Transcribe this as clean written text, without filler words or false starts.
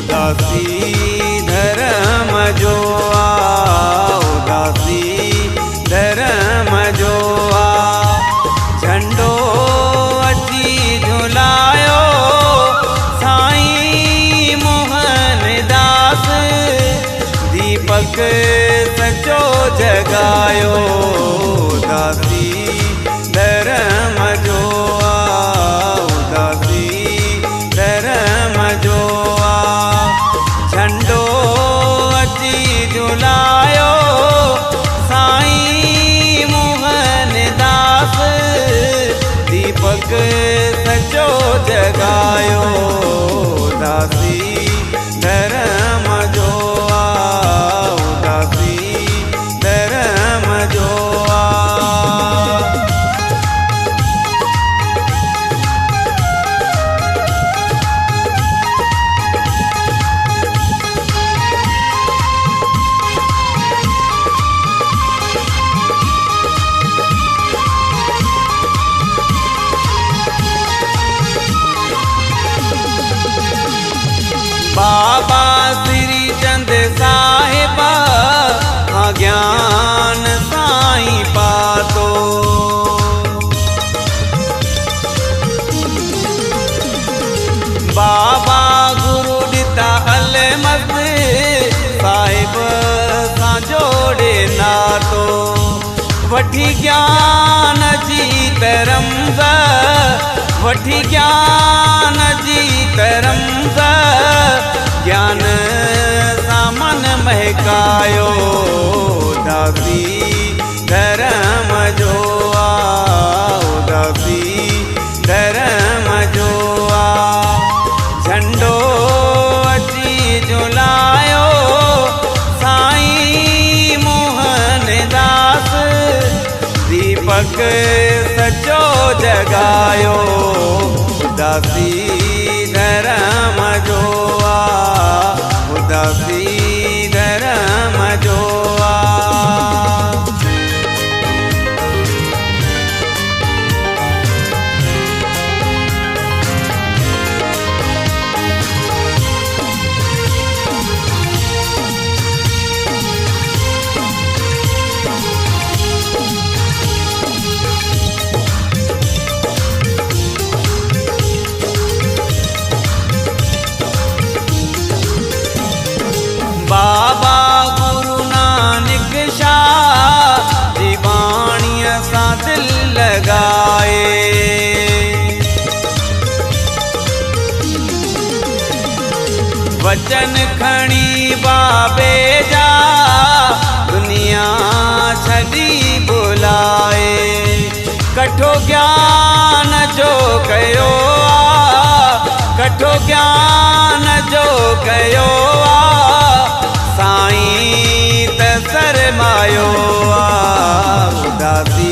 उदासी धर्म जो उदासी धर्म जो झंडो अची झुलायो साईं मोहन दास दीपक सचो जगायो उदासी धर्म जो उदासी धर्म जो झंडो अची झुलायो साईं मोहन दास दीपक सचो जगायो उदासी धर्म जो उदासी धर्म जो बाबा श्री चंद साहिब ज्ञान साईं पातो बाबा गुरु दिता अलमस्त साहिब सां जोड़े नातो वठी ज्ञान जी तरमज़ वठी ज्ञान जी तरमज़ ज्ञान सामन महकायो उदासी धर्म जो उदासी धर्म जो झंडो अची झुलायो साईं मोहन दास दीपक सचो जगायो उदासी धर्म जो उदासी धर्म जो बाबा गुरु नानक शाह जी बाणीअ सां दिल लगाए वचन खणी बाबे जा दुनिया छॾी बुलाए कठो ज्ञान जो कयो कठो ज्ञान जो कयो साईं त सरमायो उदासी